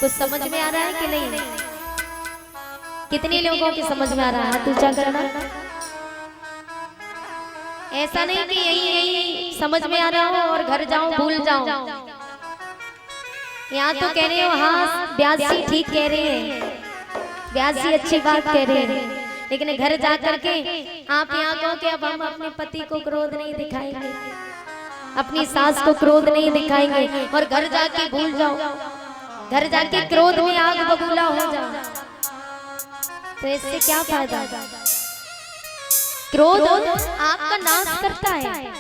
कुछ समझ में आ रहा है कि नहीं? कितने लोगों की समझ में आ रहा है? हाथ ऊंचा करना। ऐसा नहीं कि यही यही समझ में आ रहा हो और घर जाऊं भूल जाऊं। यहाँ तो कह रहे हो हाँ ब्यास जी ठीक कह रहे हैं, ब्यास जी अच्छी बात कह रहे हैं, लेकिन घर जा करके आप यहाँ कहो कि अब हम अपने पति को क्रोध नहीं दिखाएंगे, अपनी सास को क्रोध नहीं दिखाएंगे, और घर जाके भूल जाओ, घर जाके क्रोध में आग बबूला हो जाओ, तो इससे क्या फायदा? क्रोध आपका नाश करता है,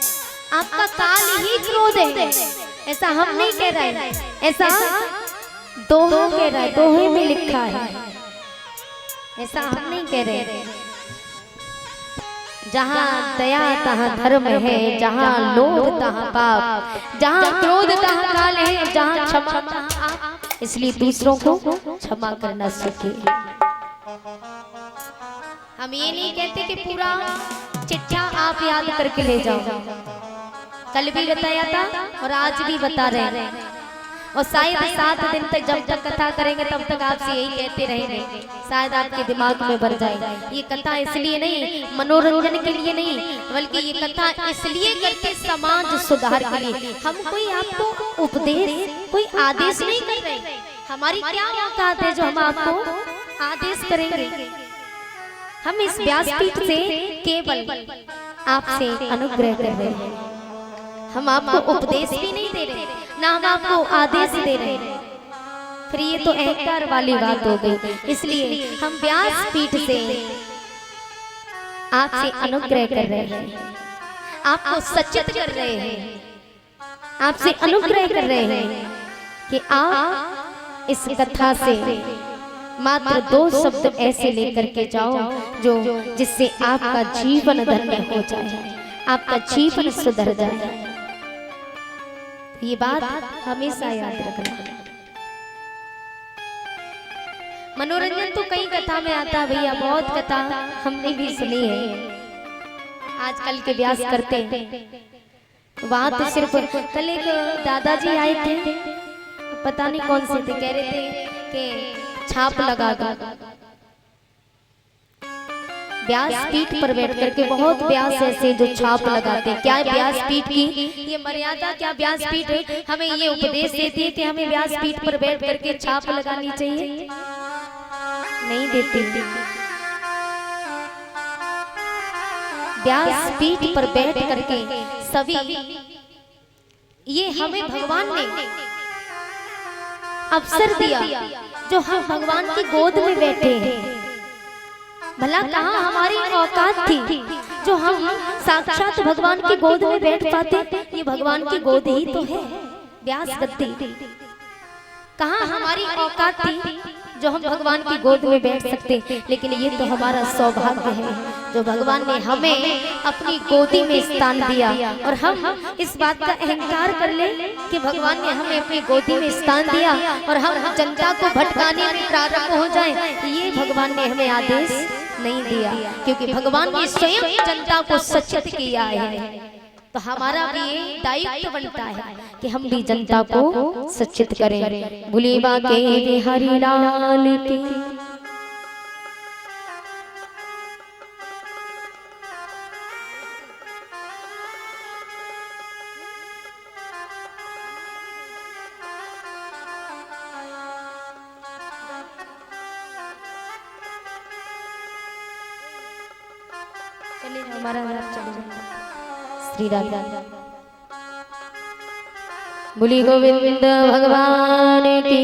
आपका काल ही क्रोध है। ऐसा हम नहीं कह रहे, ऐसा दोहा कह रहा है, दोहे में लिखा है, ऐसा हम नहीं कह रहे। जहाँ दया तहाँ धर्म है, जहाँ लोभ तहाँ पाप, जहाँ क्रोध तहाँ काल है, जहाँ क्षमा तहाँ आप। इसलिए दूसरों को क्षमा करना सीखे। हम ये नहीं कहते कि पूरा चिट्ठा आप याद करके ले जाओ, कल भी बताया था और आज भी बता रहे हैं, और शायद 7 दिन तक जब तक कथा करेंगे तब तक आपसे यही कहते रहेंगे, शायद आपके दिमाग में भर जाए। ये कथा इसलिए नहीं, मनोरंजन के लिए नहीं, बल्कि ये कथा इसलिए करके समाज सुधार के लिए। हम कोई आपको उपदेश, कोई आदेश नहीं कर रहे, हमारी क्या औकात है जो हम आपको आदेश करेंगे। हम इस व्यासपीठ से केवल आपसे अनुग्रह कर रहे हैं, हम आपको उपदेश भी नहीं दे रहे, ना हम आपको आदेश दे रहे हैं, फिर ये तो अहंकार वाली बात हो गई। इसलिए हम व्यासपीठ से आपसे अनुग्रह कर रहे हैं, आपको सचेत कर रहे हैं, आपसे अनुग्रह कर रहे हैं कि आप इस कथा से मात्र 2 शब्द ऐसे लेकर के जाओ जो जिससे आपका जीवन धन्य हो जाए, आपका जीवन सुधर जाए। ये बात हमेशा याद रखना। मनोरंजन तो कई कथा में आता है भैया, बहुत कथा हमने भी सुनी है, आजकल के व्यास करते हैं। वहां तो सिर्फ कल एक दादाजी आए थे, पता नहीं कौन से थे, कह रहे थे कि छाप लगा दो। व्यासपीठ पर बैठ करके बहुत व्यास ऐसे जो छाप लगाते हैं। क्या व्यासपीठ की ये मर्यादा, क्या व्यासपीठ हमें ये उपदेश देती है कि हमें व्यासपीठ पर बैठ करके छाप लगानी चाहिए? नहीं देती। व्यासपीठ पर बैठ करके सभी, ये हमें भगवान ने अवसर दिया जो हम भगवान की गोद में बैठे हैं। भला कहाँ हमारी औकात थी जो हम साक्षात भगवान की गोद में बैठ पाते? ये भगवान की गोद ही तो है, व्यास गद्दी। कहाँ हमारी औकात थी जो हम भगवान की गोद में बैठ सकते? लेकिन ये तो हमारा सौभाग्य है जो भगवान ने हमें अपनी गोदी में स्थान दिया, और हम इस बात का अहंकार कर ले कि भगवान ने हमें अपनी गोदी में स्थान दिया और हम जनता को भटकाने में प्रारंभ हो जाएं। ये भगवान ने हमें आदेश नहीं दिया, क्योंकि भगवान ने स्वयं जनता को सचेत किया है। तो हमारा भी ये दायित्व बनता है कि हम भी जनता को सचेत करें। भोले बाबा के हरि लाल की। चलिए हमारा चलिए श्री राधा। बोली गोविंद भगवान की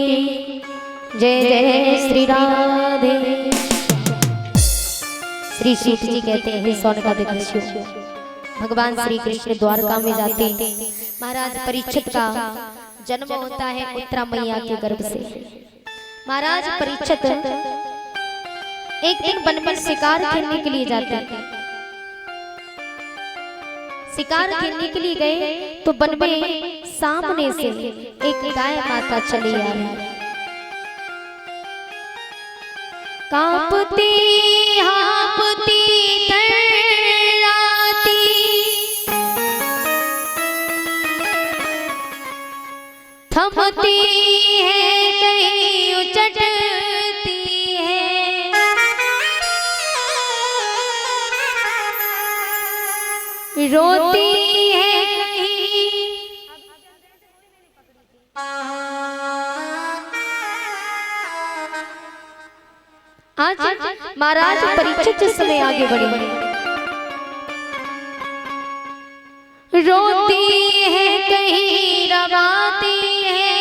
जय, जय श्री राधे। श्री सीत जी कहते हैं सोनकादिक भगवान श्री कृष्ण द्वारका में जाते हैं। महाराज परीक्षित का जन्म होता है उत्तरा मैया के गर्भ से। महाराज परीक्षित एक दिन वन में शिकार खेलने के लिए जाते हैं। शिकार खेलने के लिए गए तो वन में सामने से एक गाय माता चली आ रही। कांपती हांपती थर्राती, थमती है कहीं रोती है कहीं। आज महाराज परीक्षित इस समय आगे बढ़े। रोती है कहीं रवाती है,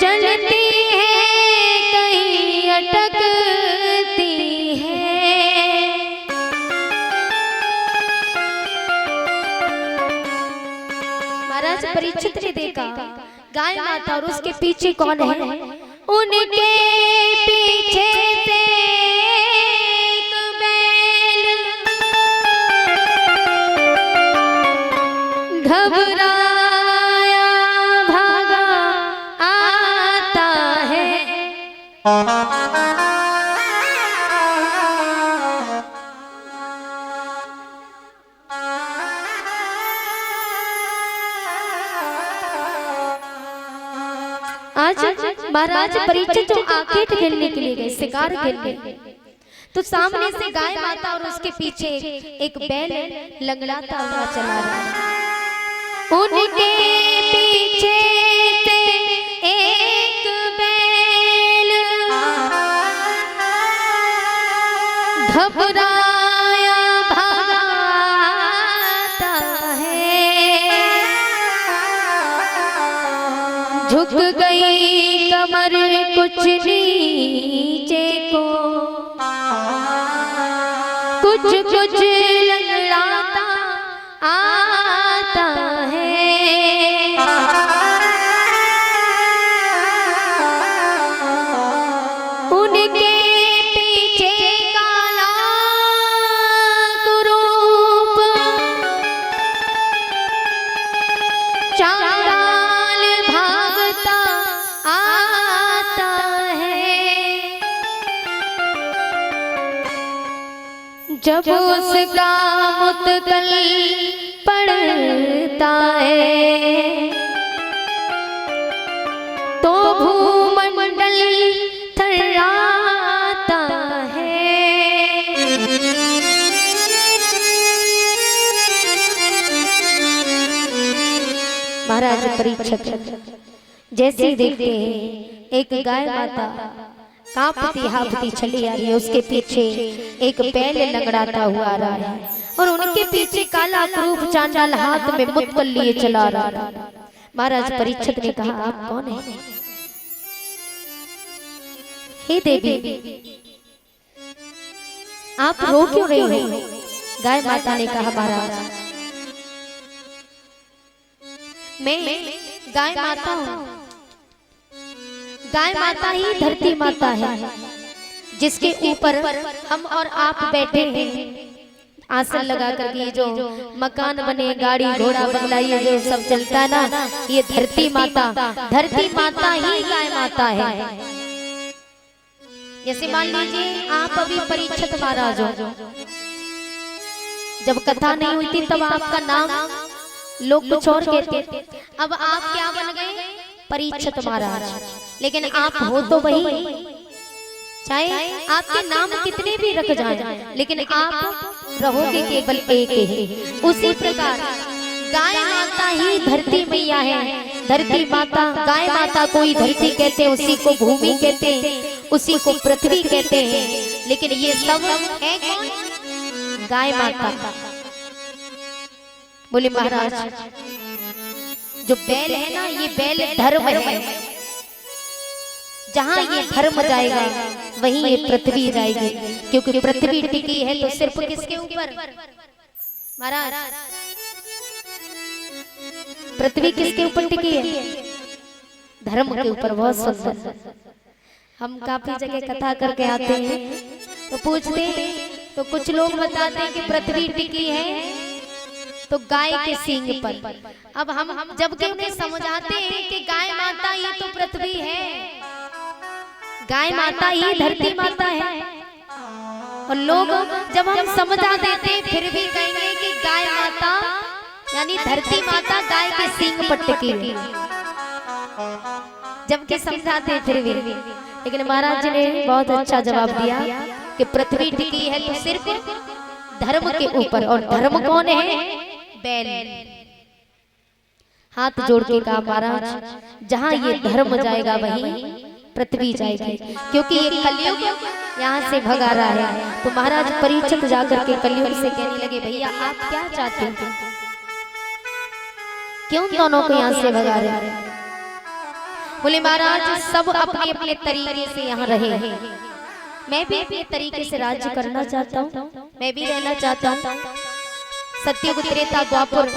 चलती है कहीं अटकती है। महाराज परीक्षित ने देखा गाय माता और उसके पीछे कौन है। उनके पीछे से एक बैल घबराया भागा आता है। आज महाराज परीक्षित तो आखेट खेलने के लिए गए, शिकार खेलने, तो सामने से गाय माता और उसके पीछे एक बैल लंगड़ाता हुआ चला रहा है। उनके पीछे से एक बैल घबराया भागा आता है। झुक गई कमर कुछ नीचे को, कुछ कुछ लंगड़ाता आता है। उनके पीछे काला कुरूप चांडाल भागता आता है। जब उसका मुतकल पड़ता है तो भूमंडल थर्राता है। महाराज परीक्षित जैसे ही देखते हैं एक गाय माता कांपती हाफती चली आ रही है, उसके पीछे एक बैल लंगड़ाता हुआ आ रहा है और उनके पीछे काला क्रूप चांडाल हाथ में मुत्तल लिए चला रहा है। महाराज परीक्षित ने कहा आप कौन हैं? हे देवी आप रो क्यों रही हो? गाय माता ने कहा महाराज मैं गाय माता हूँ। गाय माता ही धरती माता है जिसके ऊपर हम और आप बैठे हैं। आसन लगा कर ये जो मकान बने, गाड़ी घोड़ा बंगला ये जो सब चलता है ना, ये धरती माता ही गाय माता है। जैसे मान लीजिए आप अभी परीक्षित महाराज हो, जब कथा नहीं हुई थी तब आपका नाम लोग कुछ और कहते, अब आप क्या बन गए? परीक्षित महाराज। लेकिन आप हो तो वही, चाहे आपके नाम कितने भी रख जाएं, लेकिन आप रहोगे केवल एक ही। उसी प्रकार गाय माता ही धरती मैया है। धरती माता, गाय माता को ही धरती कहते हैं, उसी को भूमि कहते हैं, उसी को पृथ्वी कहते हैं। लेकिन ये सब है कौन? गाय माता। बोले महाराज जो बैल है ना, ये बैल धर्म है। जहाँ ये धर्म जाएगा वहीं ये पृथ्वी जाएगी, क्योंकि पृथ्वी टिकी है तो सिर्फ किसके ऊपर? महाराज पृथ्वी किसके ऊपर टिकी है? धर्म के ऊपर। बहुत सुंदर। हम काफी जगह कथा करके आते हैं तो पूछते हैं तो कुछ लोग बताते हैं कि पृथ्वी टिकी है तो गाय के सींग पर। अब हम जबकि उन्हें समझाते हैं कि गाय माता ही तो पृथ्वी है, गाय माता ही धरती माता है, और लोग जब हम समझा देते हैं फिर भी कहेंगे कि गाय माता यानी धरती माता गाय के सींग पर टिकी है, जबकि समझाते हैं फिर भी। लेकिन महाराज जी ने बहुत अच्छा जवाब दिया कि पृथ्वी टिकी है तो सिर्फ धर्म के ऊपर। और धर्म कौन है? बैल। हाथ जोड़ के कहा महाराज जहाँ ये धर्म जाएगा वहीं पृथ्वी जाएगी, क्योंकि ये कलयुग यहाँ से भगा रहा है। तो महाराज परीक्षित जाकर के कलयुग से कहने लगे भैया आप क्या चाहते हैं, क्यों दोनों को यहाँ से भगा रहे हैं? बोले महाराज सब अपने अपने तरीके से यहाँ रहे, मैं भी अपने तरीके से राज्य करना चाहता हूँ, मैं भी रहना चाहता हूँ। सत्युग त्रेता द्वापर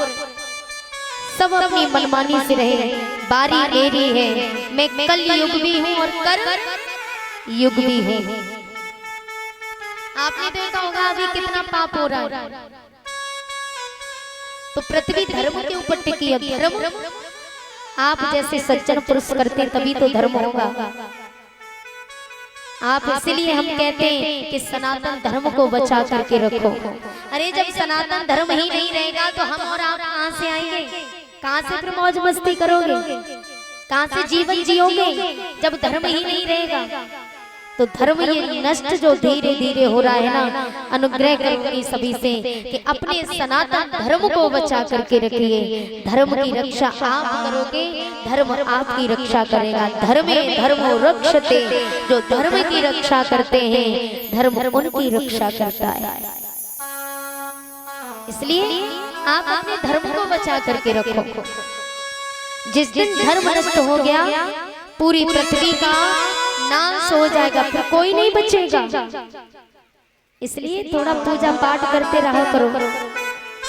सब अपनी मनमानी से रहे, बारी मेरी है, मैं कल युग भी हूँ और कर युग भी हूँ। आपने देखा होगा अभी कितना पाप हो रहा है, तो पृथ्वी धर्म के ऊपर टिकी है। धर्म आप जैसे सज्जन पुरुष करते तभी तो धर्म होगा। आप इसलिए हम कहते हैं कि सनातन धर्म को बचा करके रखो। अरे जब सनातन धर्म ही नहीं रहेगा तो हम और आप कहां से आएंगे, कहां से फिर मौज मस्ती करोगे, कहां से जीवन जियोगे जब धर्म ही नहीं रहेगा? तो धर्म ये नष्ट जो धीरे धीरे हो रहा है ना, अनुग्रह करूंगी सभी से कि अपने सनातन धर्म को बचा करके रखिए। धर्म की रक्षा आप करोगे, धर्म आपकी रक्षा करेगा। धर्मे धर्मो रक्षते, जो धर्म की रक्षा करते हैं धर्म उनकी रक्षा करता है। इसलिए आप अपने धर्म को बचा करके रखो। जिस दिन धर्म नष्ट हो गया पूरी पृथ्वी का नाश हो जाएगा, फिर कोई नहीं बचेगा। इसलिए थोड़ा पूजा पाठ करते रहा करो,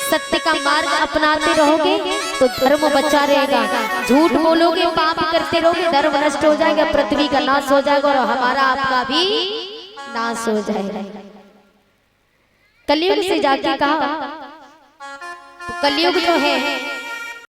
सत्य का मार्ग अपनाते रहोगे तो धर्म बचा रहेगा। झूठ बोलोगे, पाप करते रहोगे, धर्म नष्ट हो जाएगा, पृथ्वी का नाश हो जाएगा और हमारा आपका भी नाश हो जाएगा। कलयुग से जाके कहा, तो कलयुग जो है